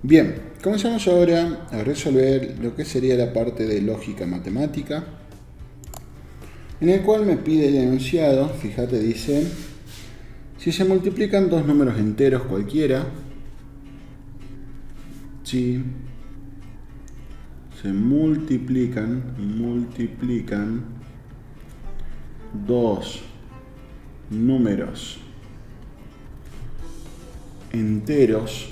Bien, comenzamos ahora a resolver lo que sería la parte de lógica matemática, en el cual me pide el enunciado. Fíjate, dice: si se multiplican dos números enteros cualquiera, si se multiplican dos números enteros,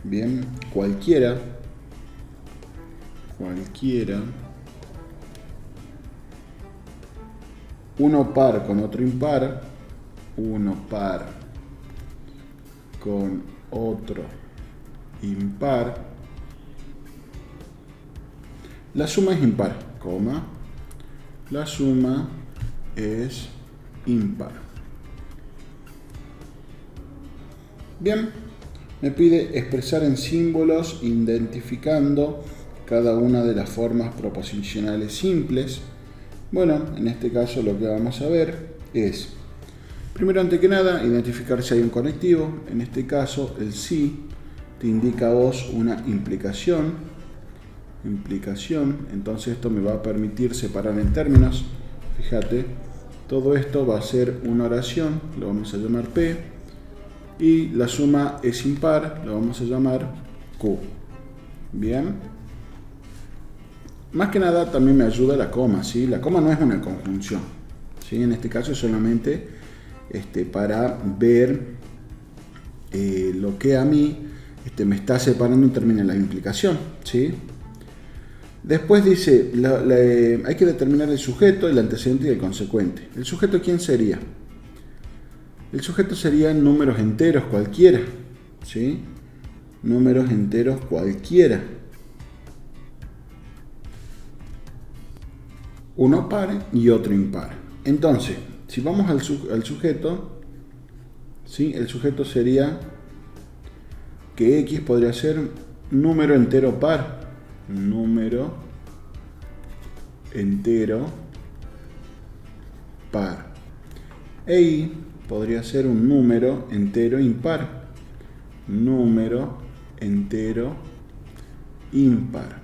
bien, cualquiera, uno par con otro impar, la suma es impar, la suma es impar. Bien, me pide expresar en símbolos identificando cada una de las formas proposicionales simples. Bueno, en este caso lo que vamos a ver es, primero, ante que nada, identificar si hay un conectivo. En este caso, el si te indica a vos una implicación. Entonces esto me va a permitir separar en términos. Fíjate, todo esto va a ser una oración, lo vamos a llamar P, y la suma es impar, lo vamos a llamar Q. Bien. Más que nada también me ayuda la coma, ¿sí? La coma no es una conjunción, ¿sí? En este caso es solamente para ver lo que a mí me está separando en términos de la implicación, ¿sí? Después dice, hay que determinar el sujeto, el antecedente y el consecuente. ¿El sujeto quién sería? El sujeto serían números enteros cualquiera, ¿sí? Números enteros cualquiera. Uno par y otro impar. Entonces, si vamos al sujeto, ¿sí? El sujeto sería que X podría ser número entero par. Número entero par. E Y podría ser un número entero impar. Número entero impar.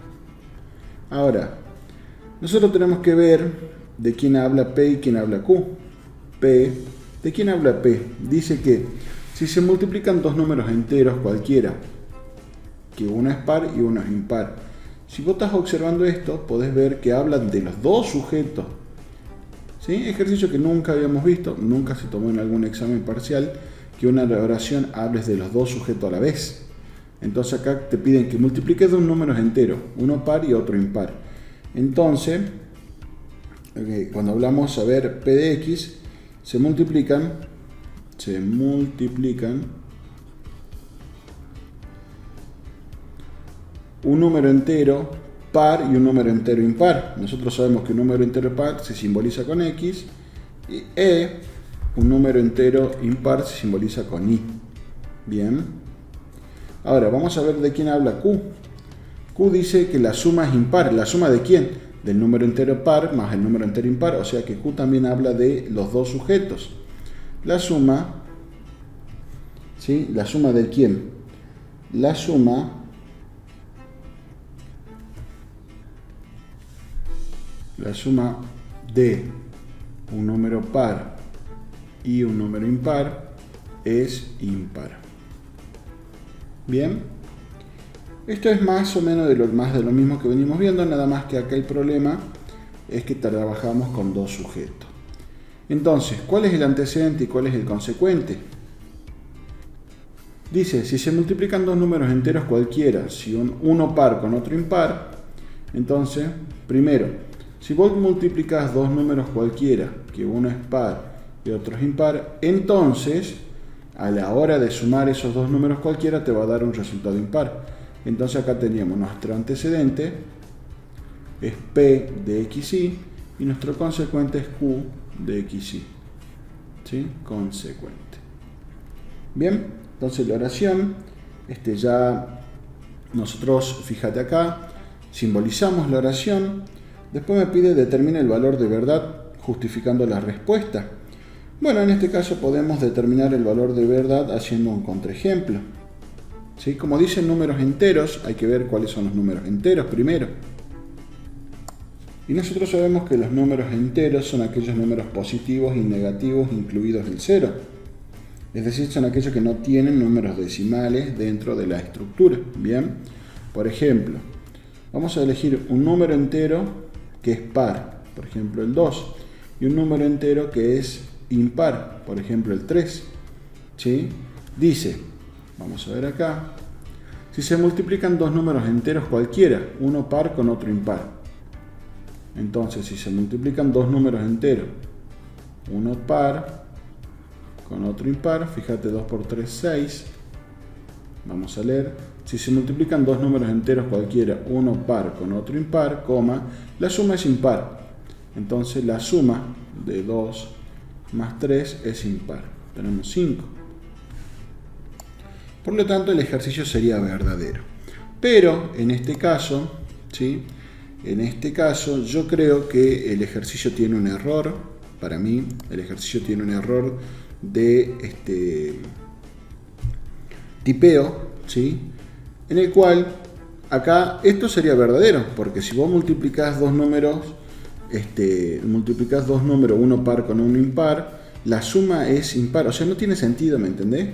Ahora, nosotros tenemos que ver de quién habla P y quién habla Q. ¿De quién habla P? Dice que si se multiplican dos números enteros cualquiera, que uno es par y uno es impar. Si vos estás observando esto, podés ver que hablan de los dos sujetos. ¿Sí? Ejercicio que nunca habíamos visto, nunca se tomó en algún examen parcial, que una oración hables de los dos sujetos a la vez. Entonces acá te piden que multipliques dos números enteros, uno par y otro impar. Entonces, cuando hablamos a ver P de X, se multiplican un número entero par y un número entero impar. Nosotros sabemos que un número entero par se simboliza con X y un número entero impar se simboliza con Y. Bien. Ahora vamos a ver de quién habla Q. Q dice que la suma es impar. ¿La suma de quién? Del número entero par más el número entero impar. O sea que Q también habla de los dos sujetos. La suma, ¿sí? ¿La suma de quién? La suma de un número par y un número impar es impar. Bien, esto es más o menos de lo mismo que venimos viendo, nada más que acá el problema es que trabajamos con dos sujetos. Entonces, ¿cuál es el antecedente y cuál es el consecuente? Dice, si se multiplican dos números enteros cualquiera, si uno par con otro impar, entonces, primero, si vos multiplicás dos números cualquiera, que uno es par y otro es impar, entonces, a la hora de sumar esos dos números cualquiera, te va a dar un resultado impar. Entonces acá teníamos nuestro antecedente, es P de XY, y nuestro consecuente es Q de XY. ¿Sí? Consecuente. Bien, entonces la oración, ya nosotros, fíjate acá, simbolizamos la oración. Después me pide determina el valor de verdad justificando la respuesta. Bueno, en este caso podemos determinar el valor de verdad haciendo un contraejemplo. ¿Sí? Como dicen números enteros, hay que ver cuáles son los números enteros primero. Y nosotros sabemos que los números enteros son aquellos números positivos y negativos incluidos el cero. Es decir, son aquellos que no tienen números decimales dentro de la estructura. Bien, por ejemplo, vamos a elegir un número entero que es par, por ejemplo el 2, y un número entero que es impar, por ejemplo el 3. ¿Sí? Dice, vamos a ver acá, si se multiplican dos números enteros cualquiera, uno par con otro impar. Entonces, si se multiplican dos números enteros, uno par con otro impar, fíjate, 2 por 3, 6. Vamos a leer, si se multiplican dos números enteros cualquiera, uno par con otro impar, coma, la suma es impar. Entonces la suma de 2 más 3 es impar. Tenemos 5. Por lo tanto, el ejercicio sería verdadero. Pero en este caso, ¿sí? En este caso yo creo que el ejercicio tiene un error. Para mí, el ejercicio tiene un error de tipeo, ¿sí? En el cual acá esto sería verdadero, porque si vos multiplicás dos números, uno par con uno impar, la suma es impar, o sea, no tiene sentido, ¿me entendés?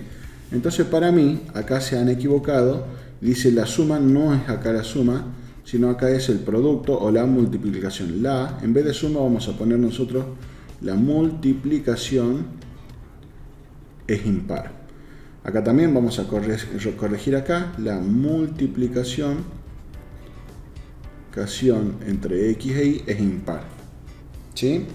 Entonces para mí, acá se han equivocado, dice la suma no es acá la suma, sino acá es el producto o la multiplicación. En vez de suma vamos a poner nosotros la multiplicación es impar. Acá también vamos a corregir acá la multiplicación entre x e y es impar. ¿Sí?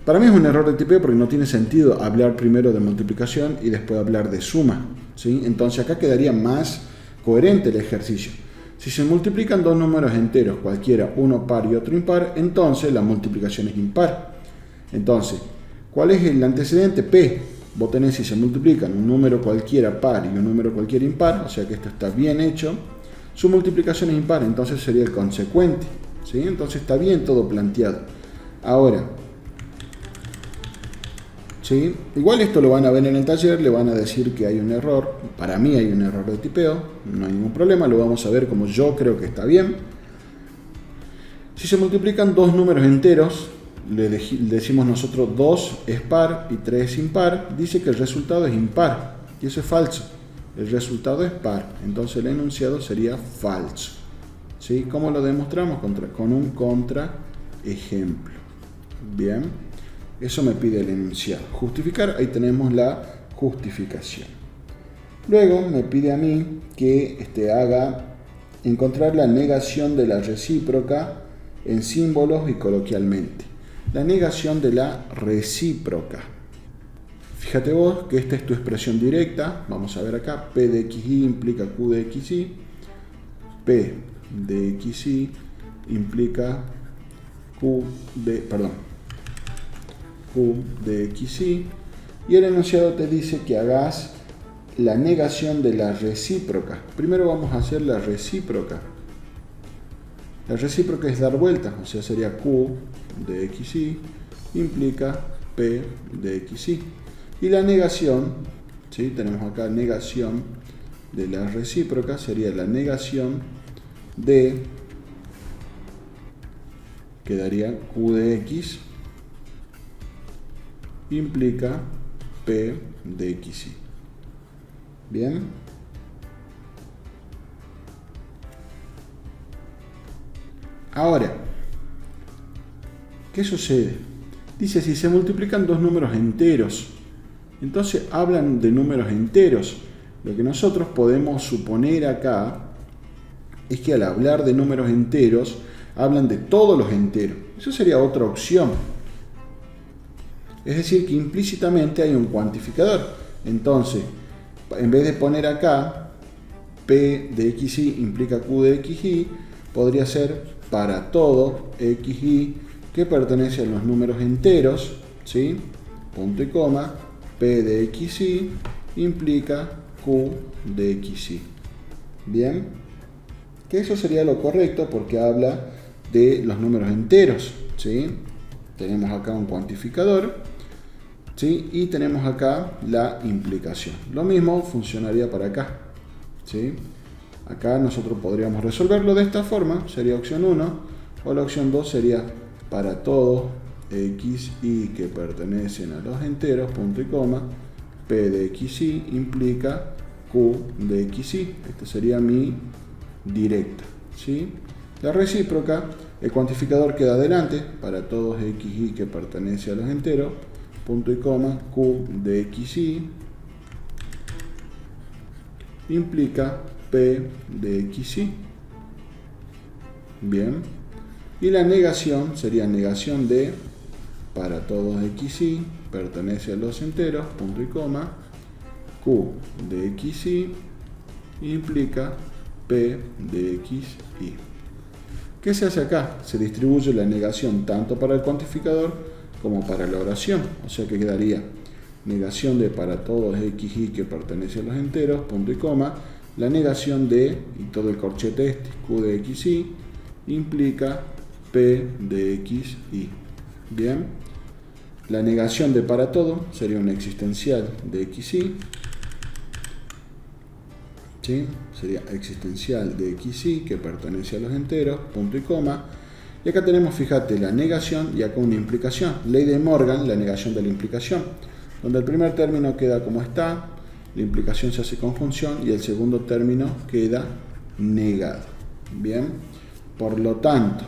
Para mí es un error de tipeo porque no tiene sentido hablar primero de multiplicación y después hablar de suma. ¿Sí? Entonces acá quedaría más coherente el ejercicio. Si se multiplican dos números enteros, cualquiera, uno par y otro impar, entonces la multiplicación es impar. Entonces, ¿cuál es el antecedente? P. Vos tenés, si se multiplican un número cualquiera par y un número cualquiera impar, o sea que esto está bien hecho, su multiplicación es impar, entonces sería el consecuente. ¿Sí? Entonces está bien todo planteado. Ahora, ¿sí? Igual esto lo van a ver en el taller, le van a decir que hay un error. Para mí hay un error de tipeo, no hay ningún problema, lo vamos a ver como yo creo que está bien. Si se multiplican dos números enteros, le decimos nosotros 2 es par y 3 es impar, dice que el resultado es impar, y eso es falso. El resultado es par, entonces el enunciado sería falso. ¿Sí? ¿Cómo lo demostramos? Con un contraejemplo. Bien, eso me pide el enunciado. Justificar, ahí tenemos la justificación. Luego me pide a mí que haga encontrar la negación de la recíproca en símbolos y coloquialmente. La negación de la recíproca. Fíjate vos que esta es tu expresión directa. Vamos a ver acá. P de xy implica Q de xy. P de xy implica Q de xy. Y el enunciado te dice que hagas la negación de la recíproca. Primero vamos a hacer la recíproca. La recíproca es dar vuelta, o sea, sería Q de xy implica P de xy. Y la negación, ¿sí? Tenemos acá negación de la recíproca, sería la negación de, quedaría Q de x implica P de xy. Bien. Ahora, ¿qué sucede? Dice, si se multiplican dos números enteros, entonces hablan de números enteros. Lo que nosotros podemos suponer acá es que al hablar de números enteros, hablan de todos los enteros. Eso sería otra opción. Es decir, que implícitamente hay un cuantificador. Entonces, en vez de poner acá P de xy implica Q de xy, podría ser para todo xy que pertenece a los números enteros, ¿sí? Punto y coma, P de xy implica Q de xy. Bien, que eso sería lo correcto porque habla de los números enteros, ¿sí? Tenemos acá un cuantificador ¿sí? Y tenemos acá la implicación. Lo mismo funcionaría para acá, ¿sí? Acá nosotros podríamos resolverlo de esta forma, sería opción 1, o la opción 2 sería para todos x, y que pertenecen a los enteros, punto y coma, p de x, y implica q de x, y. Esta sería mi directa, ¿sí? La recíproca, el cuantificador queda adelante, para todos x, y que pertenece a los enteros, punto y coma, q de x, y implica p de x, y. Bien. Y la negación sería negación de para todos x, y pertenece a los enteros, punto y coma, q de x, y implica p de x, y. ¿Qué se hace acá? Se distribuye la negación tanto para el cuantificador como para la oración. O sea que quedaría negación de para todos x, y que pertenece a los enteros, punto y coma, la negación de, y todo el corchete este, q de x, y, implica p de x, y. Bien. La negación de para todo sería una existencial de x, y. ¿Sí? Sería existencial de x, y que pertenece a los enteros, punto y coma. Y acá tenemos, fíjate, la negación y acá una implicación. Ley de Morgan, la negación de la implicación. Donde el primer término queda como está, la implicación se hace conjunción y el segundo término queda negado. Bien. Por lo tanto,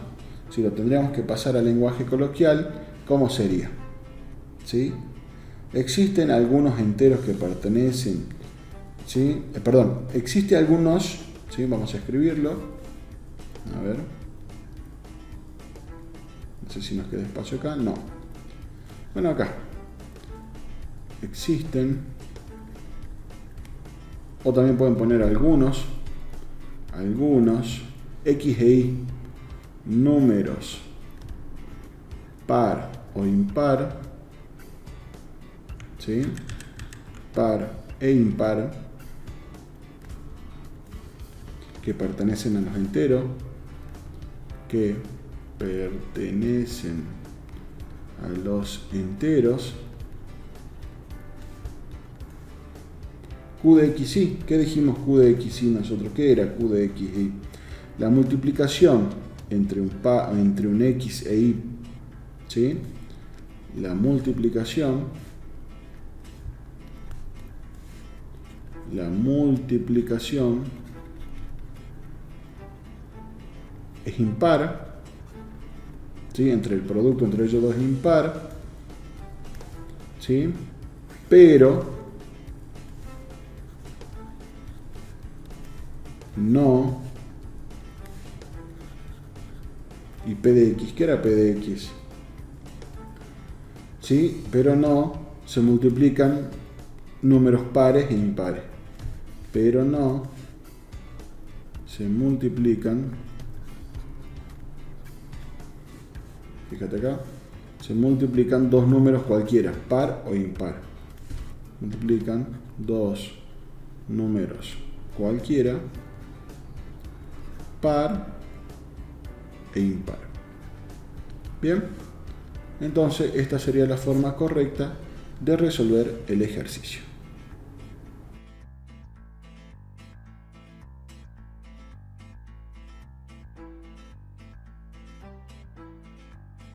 si lo tendríamos que pasar al lenguaje coloquial, ¿cómo sería? ¿Sí? Existen algunos enteros que pertenecen, ¿sí? Existe algunos, ¿sí? Vamos a escribirlo. A ver. No sé si nos queda espacio acá. No. Bueno, acá. Existen. O también pueden poner algunos. X e y. Números par o impar. ¿Sí? Par e impar, que pertenecen a los enteros, Q de x, y. ¿Qué dijimos Q de x, y nosotros? ¿Qué era Q de x, y? La multiplicación entre un x e y, ¿sí? La multiplicación es impar, ¿sí? Entre el producto entre ellos dos es impar, ¿sí? Pero no, y p de x, ¿qué era p de x? ¿Sí? Pero no se multiplican números pares e impares. Pero no se multiplican, fíjate acá, se multiplican dos números cualquiera, par o impar. Multiplican dos números cualquiera, par e impar. Bien, entonces esta sería la forma correcta de resolver el ejercicio.